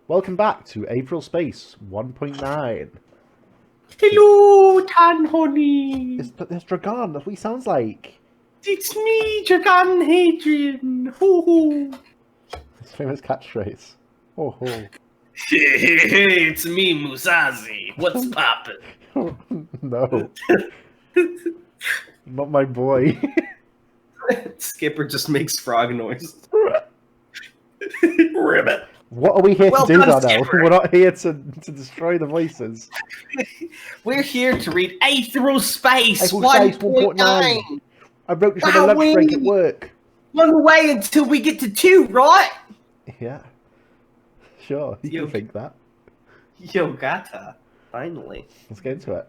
Welcome back to Aetheral Space 1.9. Hello, Tanhony. It's Dragon, that's what he sounds like. It's me, Dragon Hadrian. Ho ho. His famous catchphrase. Oh ho. It's me, Musashi. What's poppin'? No. Not my boy. Skipper just makes frog noise. Ribbit. What are we here Well to do, done, Darnell? Skipper. We're not here to destroy the voices. We're here to read Aetheral Space Aetheral Space 1.9. I wrote this on a lunch break at work. One away until we get to 2, right? Yeah. Sure, you can think that. Yo, gata. Finally. Let's get into it.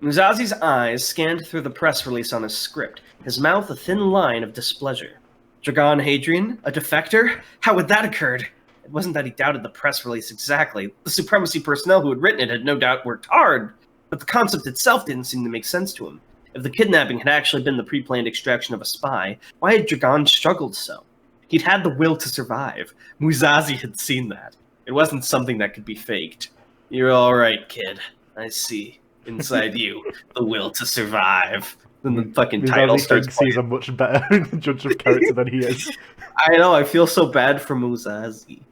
Musashi's eyes scanned through the press release on his script, his mouth a thin line of displeasure. Dragon Hadrian? A defector? How had that occurred? It wasn't that he doubted the press release exactly. The Supremacy personnel who had written it had no doubt worked hard, but the concept itself didn't seem to make sense to him. If the kidnapping had actually been the pre-planned extraction of a spy, why had Dragon struggled so? He'd had the will to survive. Musashi had seen that. It wasn't something that could be faked. You're all right, kid. I see. Inside you, the will to survive. Then the fucking title starts thinks he's a much better judge of character than he is. I know, I feel so bad for Musashi.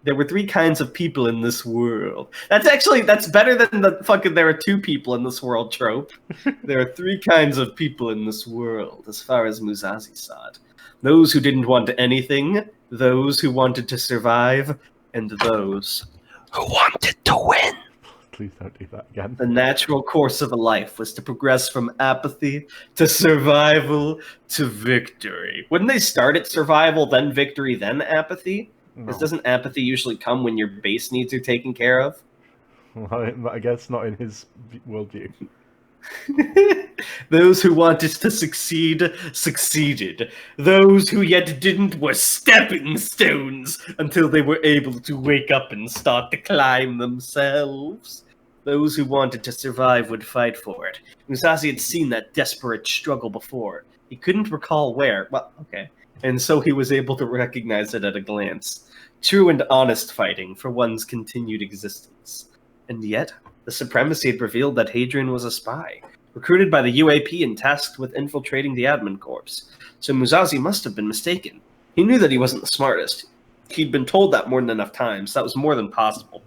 There were 3 kinds of people in this world. That's better than the fucking there are 2 people in this world trope. There are 3 kinds of people in this world, as far as Musashi saw it. Those who didn't want anything, those who wanted to survive, and those who wanted to win. Please don't do that again. The natural course of a life was to progress from apathy to survival to victory. Wouldn't they start at survival, then victory, then apathy? Because No. doesn't apathy usually come when your base needs are taken care of? Well, I guess not in his worldview. Those who wanted to succeed, succeeded. Those who yet didn't were stepping stones until they were able to wake up and start to climb themselves. Those who wanted to survive would fight for it. Musashi had seen that desperate struggle before. He couldn't recall where. Well, okay. And so he was able to recognize it at a glance. True and honest fighting for one's continued existence. And yet, the Supremacy had revealed that Hadrian was a spy, recruited by the UAP and tasked with infiltrating the admin corps. So Musashi must have been mistaken. He knew that he wasn't the smartest. He'd been told that more than enough times. That was more than possible.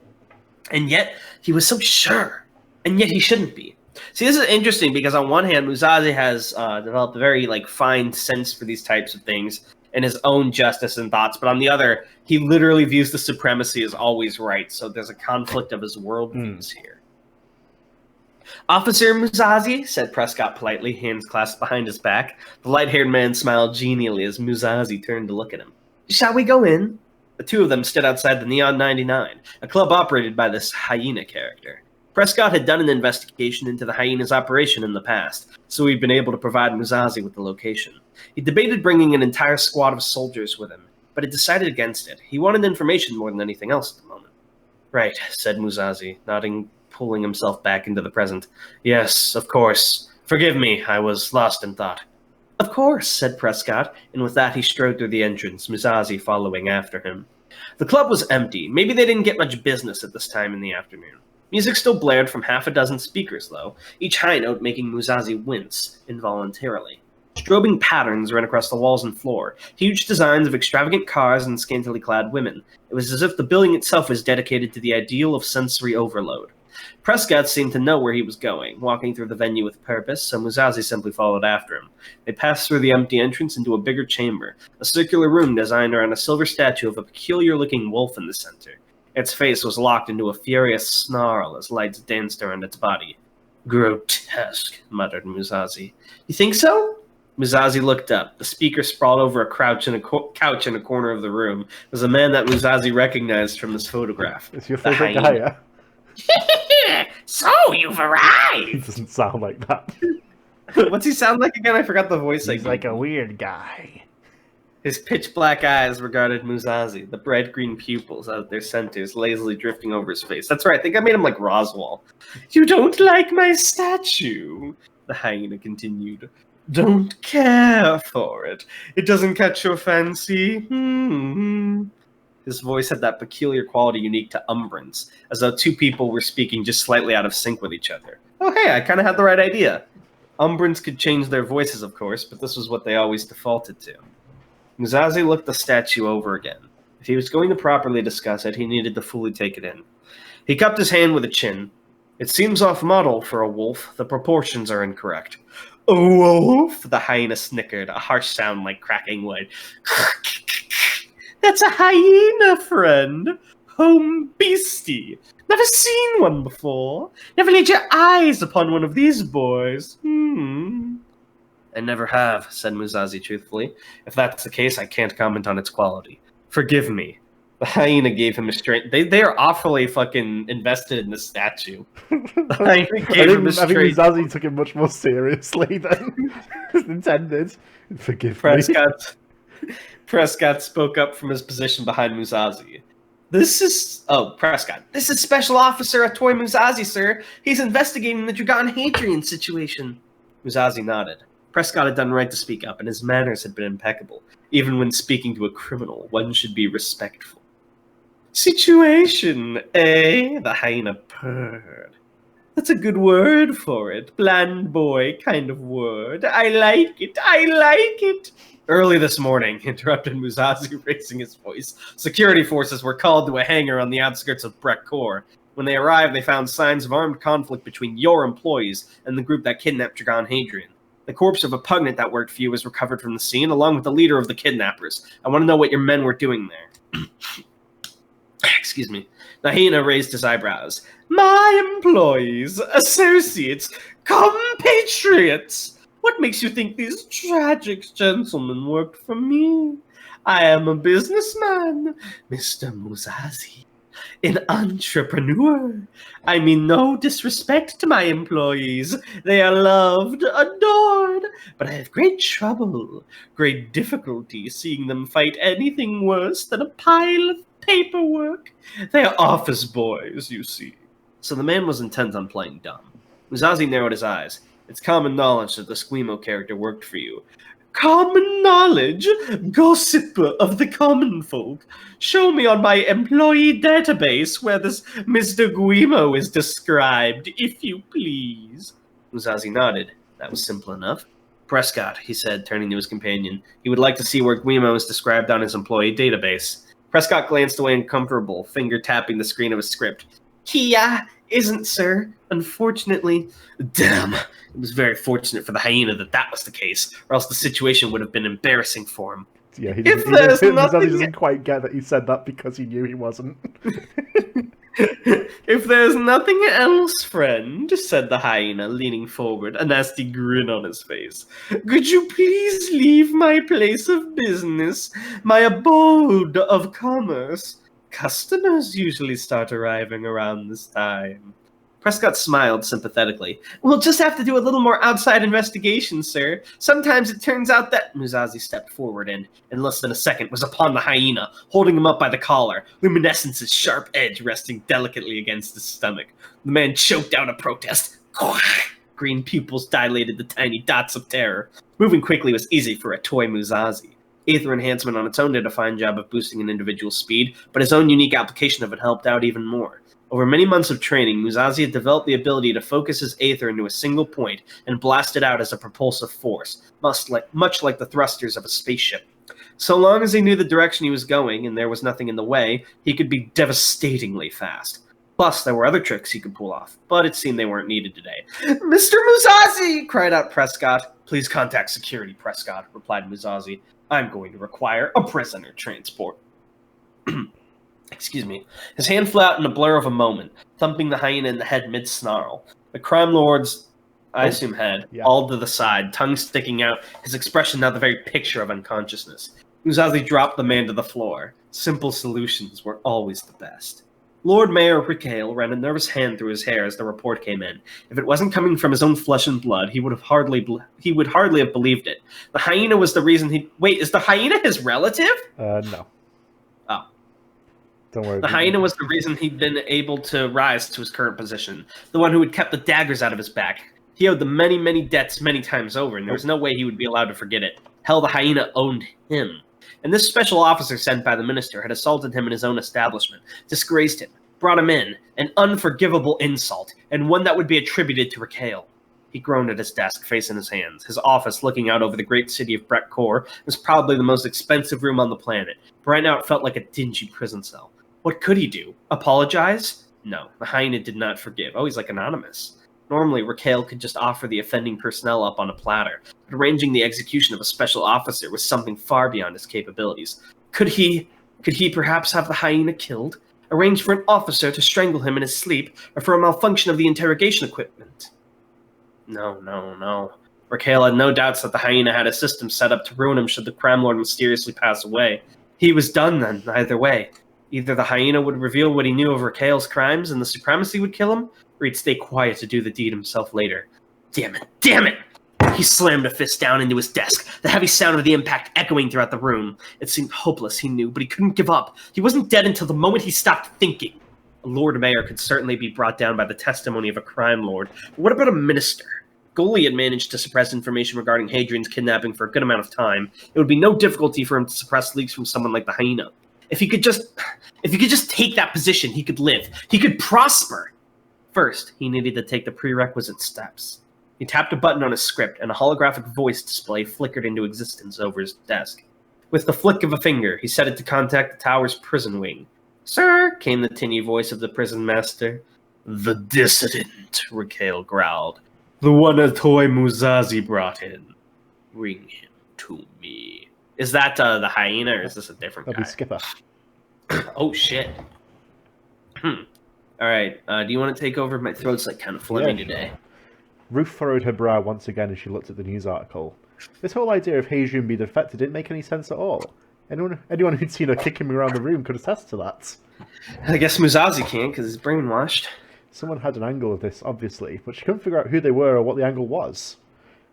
And yet, he was so sure. And yet he shouldn't be. See, this is interesting because on one hand, Musashi has developed a very fine sense for these types of things and his own justice and thoughts. But on the other, he literally views the Supremacy as always right. So there's a conflict of his worldviews here. Officer Musashi, said Prescott politely, hands clasped behind his back. The light-haired man smiled genially as Musashi turned to look at him. Shall we go in? The 2 of them stood outside the Neon 99, a club operated by this hyena character. Prescott had done an investigation into the hyena's operation in the past, so he'd been able to provide Musashi with the location. He debated bringing an entire squad of soldiers with him, but had decided against it. He wanted information more than anything else at the moment. Right, said Musashi, nodding, pulling himself back into the present. Yes, of course. Forgive me, I was lost in thought. Of course, said Prescott, and with that he strode through the entrance, Musashi following after him. The club was empty. Maybe they didn't get much business at this time in the afternoon. Music still blared from half a dozen speakers, though, each high note making Musashi wince involuntarily. Strobing patterns ran across the walls and floor, huge designs of extravagant cars and scantily clad women. It was as if the building itself was dedicated to the ideal of sensory overload. Prescott seemed to know where he was going, walking through the venue with purpose, so Musashi simply followed after him. They passed through the empty entrance into a bigger chamber, a circular room designed around a silver statue of a peculiar-looking wolf in the center. Its face was locked into a furious snarl as lights danced around its body. Grotesque, muttered Musashi. You think so? Musashi looked up. The speaker sprawled over a couch in a corner of the room. It was a man that Musashi recognized from this photograph. It's your favorite guy, yeah? So, you've arrived! He doesn't sound like that. What's he sound like again? I forgot the voice. He's like a weird guy. His pitch-black eyes regarded Musashi, the bright green pupils out of their centers lazily drifting over his face. That's right, I think I made him like Roswell. You don't like my statue, the hyena continued. Don't care for it. It doesn't catch your fancy. His voice had that peculiar quality unique to Umbrans, as though two people were speaking just slightly out of sync with each other. Oh, hey, I kind of had the right idea. Umbrans could change their voices, of course, but this was what they always defaulted to. Musazi looked the statue over again. If he was going to properly discuss it, he needed to fully take it in. He cupped his hand with a chin. It seems off-model for a wolf. The proportions are incorrect. A wolf? The hyena snickered, a harsh sound like cracking wood. That's a hyena, friend. Home beastie. Never seen one before. Never laid your eyes upon one of these boys. I never have, said Musazi truthfully. If that's the case, I can't comment on its quality. Forgive me. The hyena gave him a straight... They are awfully fucking invested in the statue. The hyena gave him a straight... I think Musazi took it much more seriously than intended. Forgive me. Prescott spoke up from his position behind Musazi. Prescott. This is Special Officer Atoy Musazi, sir. He's investigating the Dragon Hadrian situation. Musazi nodded. Prescott had done right to speak up, and his manners had been impeccable. Even when speaking to a criminal, one should be respectful. Situation, eh? The hyena purred. That's a good word for it. Bland boy kind of word. I like it. I like it. Early this morning, interrupted Musazi, raising his voice, security forces were called to a hangar on the outskirts of Breckcourt. When they arrived, they found signs of armed conflict between your employees and the group that kidnapped Dragon Hadrian. The corpse of a pugnant that worked for you was recovered from the scene, along with the leader of the kidnappers. I want to know what your men were doing there. Excuse me. Nahina raised his eyebrows. My employees, associates, compatriots! What makes you think these tragic gentlemen worked for me? I am a businessman, Mr. Musazi. An entrepreneur. I mean no disrespect to my employees. They are loved, adored, but I have great trouble, great difficulty seeing them fight anything worse than a pile of paperwork. They are office boys, you see. So the man was intent on playing dumb. Musazi narrowed his eyes. It's common knowledge that the Squimo character worked for you. Common knowledge? Gossip of the common folk. Show me on my employee database where this Mr. Guimo is described, if you please. Musazi nodded. That was simple enough. Prescott, he said, turning to his companion. He would like to see where Guimo is described on his employee database. Prescott glanced away uncomfortable, finger tapping the screen of his script. He, isn't, sir. Unfortunately. Damn. It was very fortunate for the hyena that was the case, or else the situation would have been embarrassing for him. Yeah, he doesn't quite get that he said that because he knew he wasn't. If there's nothing else, friend, said the hyena, leaning forward, a nasty grin on his face, could you please leave my place of business, my abode of commerce? Customers usually start arriving around this time. Prescott smiled sympathetically. We'll just have to do a little more outside investigation, sir. Sometimes it turns out that... Musazi stepped forward and, in less than a second, was upon the hyena, holding him up by the collar, luminescence's sharp edge resting delicately against his stomach. The man choked out a protest. Green pupils dilated to tiny dots of terror. Moving quickly was easy for a toy Musazi. Aether enhancement on its own did a fine job of boosting an individual's speed, but his own unique application of it helped out even more. Over many months of training, Musazi had developed the ability to focus his Aether into a single point and blast it out as a propulsive force, much like the thrusters of a spaceship. So long as he knew the direction he was going and there was nothing in the way, he could be devastatingly fast. Plus, there were other tricks he could pull off, but it seemed they weren't needed today. Mr. Musazi! Cried out Prescott. Please contact security, Prescott, replied Musazi. I'm going to require a prisoner transport. Excuse me. His hand flew out in a blur of a moment, thumping the hyena in the head mid-snarl. The crime lord's, I assume head, all to the side, tongue sticking out, his expression now the very picture of unconsciousness. Musazi dropped the man to the floor. Simple solutions were always the best. Lord Mayor Ricale ran a nervous hand through his hair as the report came in. If it wasn't coming from his own flesh and blood, he would hardly have believed it. The hyena was the reason he... Wait, is the hyena his relative? No. Oh. Don't worry. The hyena was the reason he'd been able to rise to his current position. The one who had kept the daggers out of his back. He owed them many, many debts many times over, and there was no way he would be allowed to forget it. Hell, the hyena owned him. And this special officer sent by the minister had assaulted him in his own establishment, disgraced him, brought him in, an unforgivable insult, and one that would be attributed to Raquel. He groaned at his desk, face in his hands. His office, looking out over the great city of Brettcore, was probably the most expensive room on the planet. But right now it felt like a dingy prison cell. What could he do? Apologize? No, the hyena did not forgive. Oh, he's like anonymous. Normally, Raquel could just offer the offending personnel up on a platter, but arranging the execution of a special officer was something far beyond his capabilities. Could he perhaps have the hyena killed? Arrange for an officer to strangle him in his sleep, or for a malfunction of the interrogation equipment? No. Raquel had no doubts that the hyena had a system set up to ruin him should the crime lord mysteriously pass away. He was done then, either way. Either the hyena would reveal what he knew of Raquel's crimes and the supremacy would kill him, or he'd stay quiet to do the deed himself later. Damn it! He slammed a fist down into his desk, the heavy sound of the impact echoing throughout the room. It seemed hopeless, he knew, but he couldn't give up. He wasn't dead until the moment he stopped thinking. A Lord Mayor could certainly be brought down by the testimony of a crime lord, but what about a minister? Goalie had managed to suppress information regarding Hadrian's kidnapping for a good amount of time. It would be no difficulty for him to suppress leaks from someone like the hyena. If he could just take that position, he could live. He could prosper. First, he needed to take the prerequisite steps. He tapped a button on his script, and a holographic voice display flickered into existence over his desk. With the flick of a finger, he set it to contact the tower's prison wing. "Sir," came the tinny voice of the prison master. "The dissident," Raquel growled. "The one Atoy Muzazi brought in. Bring him to me." Is that the hyena, or is this a different guy? That'd be Skipper. Oh, shit. All right, do you want to take over? My throat's like kind of phlegmy today. Ruth furrowed her brow once again as she looked at the news article. This whole idea of Hadrian being defected didn't make any sense at all. Anyone who'd seen her kicking me around the room could attest to that. I guess Muzazi can't, because he's brainwashed. Someone had an angle of this, obviously, but she couldn't figure out who they were or what the angle was.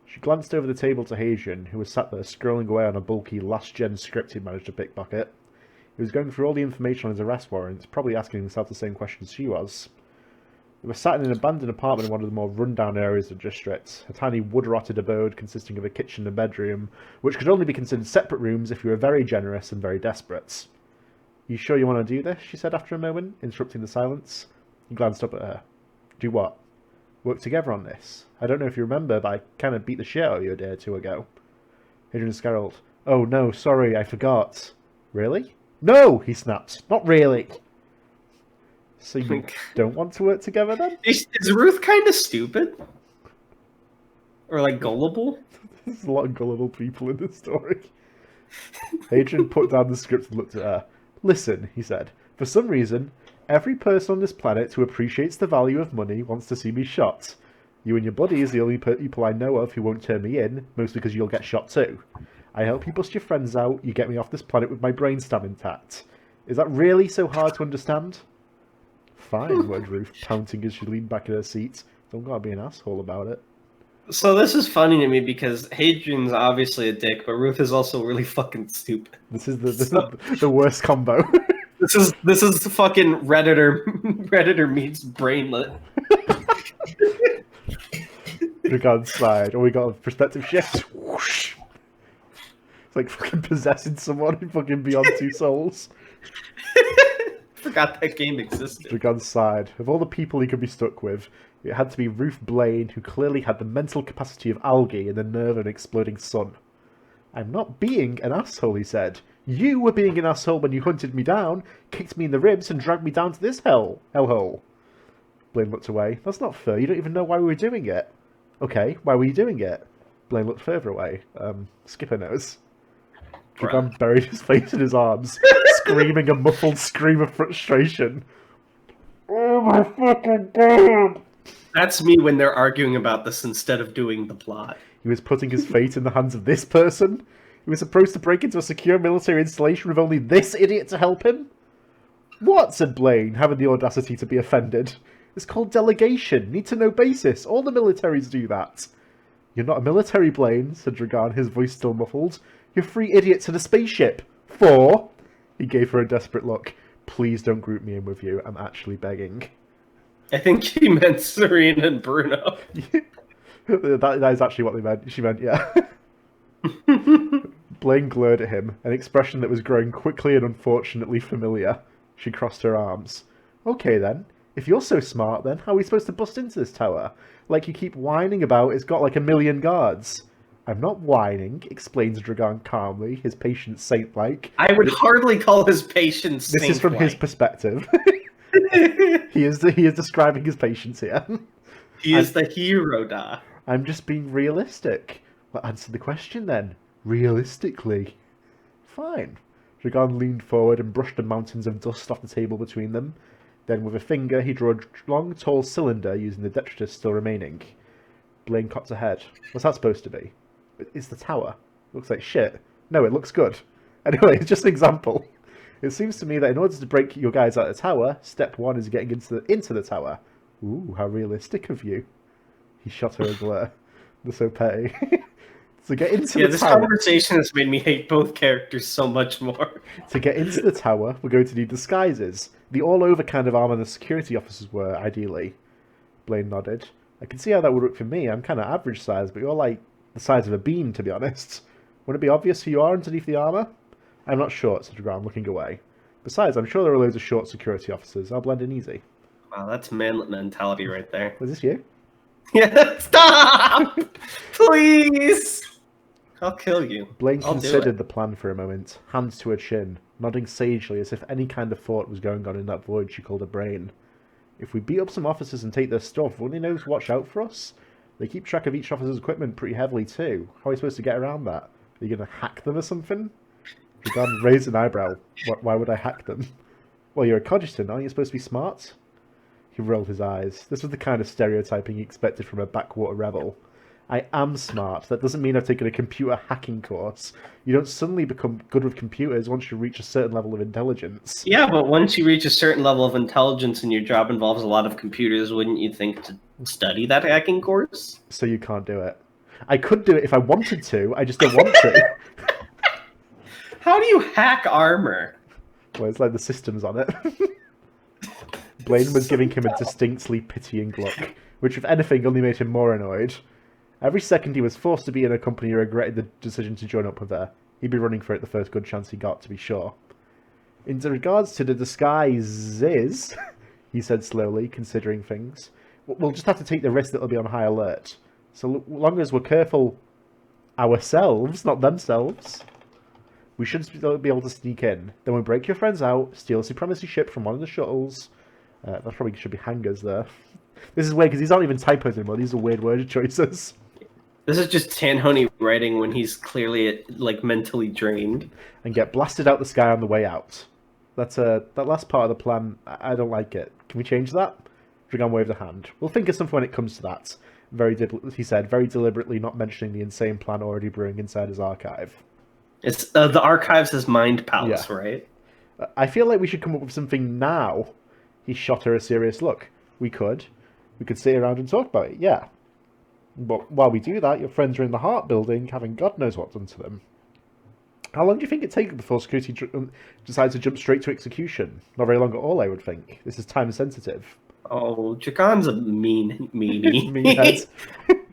She glanced over the table to Hadrian, who was sat there scrolling away on a bulky last-gen script he'd managed to pickpocket. He was going through all the information on his arrest warrants, probably asking himself the same questions she was. They were sat in an abandoned apartment in one of the more run-down areas of the district, a tiny wood-rotted abode consisting of a kitchen and bedroom, which could only be considered separate rooms if you were very generous and very desperate. "You sure you want to do this?" she said after a moment, interrupting the silence. He glanced up at her. "Do what?" "Work together on this. I don't know if you remember, but I kind of beat the shit out of you a day or two ago." Hadrian scowled. "Oh no, sorry, I forgot." "Really?" "No!" he snapped. "Not really." "So you don't want to work together then?" Is Ruth kind of stupid? Or like gullible? There's a lot of gullible people in this story. Hadrian put down the script and looked at her. "Listen," he said. "For some reason, every person on this planet who appreciates the value of money wants to see me shot. You and your buddy is the only people I know of who won't turn me in, mostly because you'll get shot too. I help you bust your friends out, you get me off this planet with my brainstem intact. Is that really so hard to understand?" "Fine," word Ruth, pouting as she leaned back in her seat. "Don't gotta be an asshole about it." So this is funny to me because Hadrian's obviously a dick, but Ruth is also really fucking stupid. This is the worst combo. This is fucking Redditor meets Brainlet. Regards side. Oh, we got a perspective shift. Whoosh. It's like fucking possessing someone in fucking Beyond Two Souls. Forgot that game existed. Regards side. Of all the people he could be stuck with, it had to be Ruth Blaine, who clearly had the mental capacity of algae and the nerve of an exploding sun. "I'm not being an asshole," he said. "You were being an asshole when you hunted me down, kicked me in the ribs, and dragged me down to this hellhole." Blaine looked away. "That's not fair. You don't even know why we were doing it." "Okay, why were you doing it?" Blaine looked further away. Skipper knows. Dragon buried his face in his arms, screaming a muffled scream of frustration. "Oh my fucking god!" That's me when they're arguing about this instead of doing the plot. He was putting his fate in the hands of this person? He was supposed to break into a secure military installation with only this idiot to help him? "What?" said Blaine, having the audacity to be offended. "It's called delegation. Need to know basis. All the militaries do that." "You're not a military, Blaine," said Dragan, his voice still muffled. "You're 3 idiots in a spaceship. 4? He gave her a desperate look. "Please don't group me in with you. I'm actually begging." I think he meant Serena and Bruno. that is actually what they meant. She meant, yeah. Blaine glared at him, an expression that was growing quickly and unfortunately familiar. She crossed her arms. Okay then, if you're so smart then, how are we supposed to bust into this tower? Like you keep whining about it's got like 1,000,000 guards. I'm not whining, explains Dragan calmly, his patience saint-like. I would hardly call his patience This is from his perspective. He is describing his patience here. He is the hero, da. I'm just being realistic. Well, answer the question then. Realistically. Fine. Dragan leaned forward and brushed the mountains of dust off the table between them. Then with a finger he drew a long, tall cylinder using the detritus still remaining. Blaine cocked her head. What's that supposed to be? It's the tower. Looks like shit. No, it looks good. Anyway, it's just an example. It seems to me that in order to break your guys out of the tower, step one is getting into the tower. Ooh, how realistic of you. He shot her a glare. They're so petty. To get into the tower... this conversation has made me hate both characters so much more. To get into the tower, we're going to need disguises. The all-over kind of armor the security officers were, ideally. Blaine nodded. I can see how that would work for me. I'm kind of average size, but you're like the size of a bean, to be honest. Wouldn't it be obvious who you are underneath the armor? I'm not short, said Graham, looking away. Besides, I'm sure there are loads of short security officers. I'll blend in easy. Wow, that's manlet mentality right there. Was this you? Yeah, stop! Please! I'll kill you. Blaine considered the plan for a moment, hands to her chin, nodding sagely as if any kind of thought was going on in that void she called her brain. If we beat up some officers and take their stuff, wouldn't they know to watch out for us? They keep track of each officer's equipment pretty heavily too. How are we supposed to get around that? Are you going to hack them or something? Dragan raised an eyebrow. Why would I hack them? Well, you're a Cogiton, aren't you supposed to be smart? He rolled his eyes. This was the kind of stereotyping he expected from a backwater rebel. I am smart. That doesn't mean I've taken a computer hacking course. You don't suddenly become good with computers once you reach a certain level of intelligence. Yeah, but once you reach a certain level of intelligence and your job involves a lot of computers, wouldn't you think to study that hacking course? So you can't do it. I could do it if I wanted to, I just don't want to. How do you hack armor? Well, it's like the systems on it. Blaine was giving him a distinctly pitying look, which if anything only made him more annoyed. Every second he was forced to be in a company he regretted the decision to join up with her. He'd be running for it the first good chance he got, to be sure. In regards to the disguises, he said slowly, considering things, we'll just have to take the risk that they'll be on high alert. So long as we're careful ourselves, not themselves, we should still be able to sneak in. Then we'll break your friends out, steal a supremacy ship from one of the shuttles. That probably should be hangars there. This is weird because these aren't even typos anymore. These are weird word choices. This is just Tanhony writing when he's clearly like mentally drained. And get blasted out the sky on the way out. That last part of the plan, I don't like it. Can we change that? Dragan waved a hand. We'll think of something when it comes to that. He said, very deliberately not mentioning the insane plan already brewing inside his archive. It's the archives is Mind Palace, Yeah. right? I feel like we should come up with something now. He shot her a serious look. We could sit around and talk about it, yeah. But while we do that, your friends are in the Heart Building, having God knows what done to them. How long do you think it takes before security decides to jump straight to execution? Not very long at all, I would think. This is time sensitive. Oh, Dragan's a meanie. Meathead.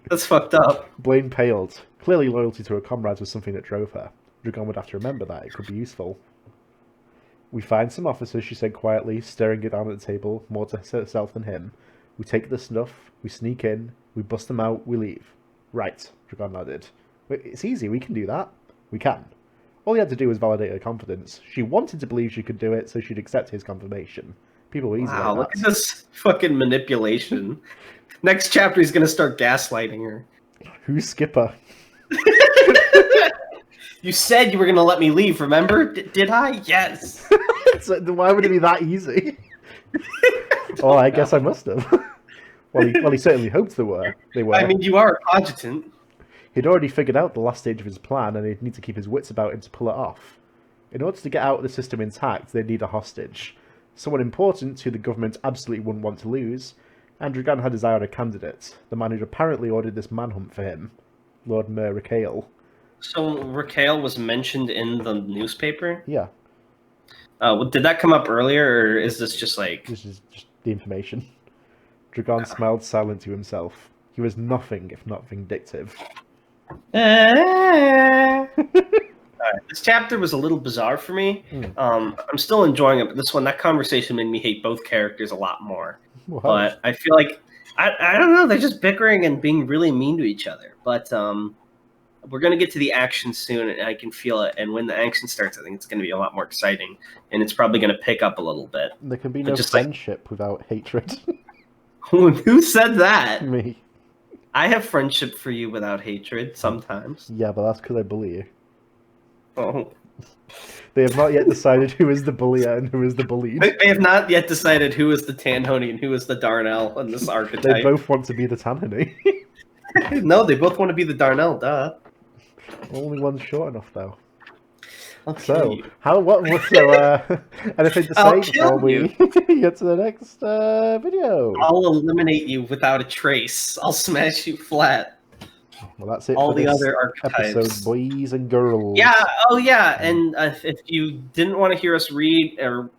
That's fucked up. Blaine paled. Clearly loyalty to her comrades was something that drove her. Dragan would have to remember that. It could be useful. We find some officers, she said quietly, staring down at the table, more to herself than him. We take the snuff, we sneak in, we bust them out, we leave. Right, Dragan nodded. It's easy, we can do that. We can. All he had to do was validate her confidence. She wanted to believe she could do it, so she'd accept his confirmation. People were easy like that. Wow, look at this fucking manipulation. Next chapter, he's going to start gaslighting her. Who's Skipper? You said you were going to let me leave, remember? Did I? Yes. So, why would it be that easy? Oh, I guess I must have. Well, he certainly hoped they were. I mean, you are a cogitant. He'd already figured out the last stage of his plan, and he'd need to keep his wits about him to pull it off. In order to get out of the system intact, they'd need a hostage. Someone important who the government absolutely wouldn't want to lose, and Dragan had his eye on a candidate, the man who'd apparently ordered this manhunt for him, Lord Mer Raquel. So Raquel was mentioned in the newspaper? Yeah. Did that come up earlier, or is this just like... This is just the information. Dragan smiled silent to himself. He was nothing if not vindictive. I This chapter was a little bizarre for me. Mm. I'm still enjoying it, but this one, that conversation made me hate both characters a lot more. Wow. But I feel like I don't know, they're just bickering and being really mean to each other. But we're gonna get to the action soon, and I can feel it. And when the action starts, I think it's gonna be a lot more exciting, and it's probably gonna pick up a little bit. There can be But no just like- friendship without hatred. Who said that? Me. I have friendship for you without hatred sometimes. Yeah, but that's because I bully you. Oh. They have not yet decided who is the bullier and who is the bullied. They have not yet decided who is the Tanhony and who is the Darnell in this They archetype. both want to be the Tanhony. No, they both want to be the Darnell, duh. Only one's short enough, though. I'll kill So, you. anything to I'll say kill before we get to the next video? I'll eliminate you without a trace. I'll smash you flat. Well, that's it All for the this other archetypes. episode, boys and girls. Yeah, oh yeah, and if you didn't want to hear us read or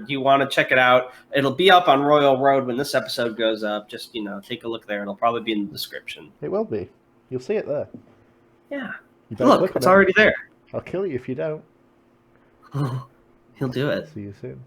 you want to check it out, it'll be up on Royal Road when this episode goes up. Just, take a look there. It'll probably be in the description. It will be. You'll see it there. Yeah. You better Look, click on it's it. already there. I'll kill you if you don't. He'll do it. See you soon.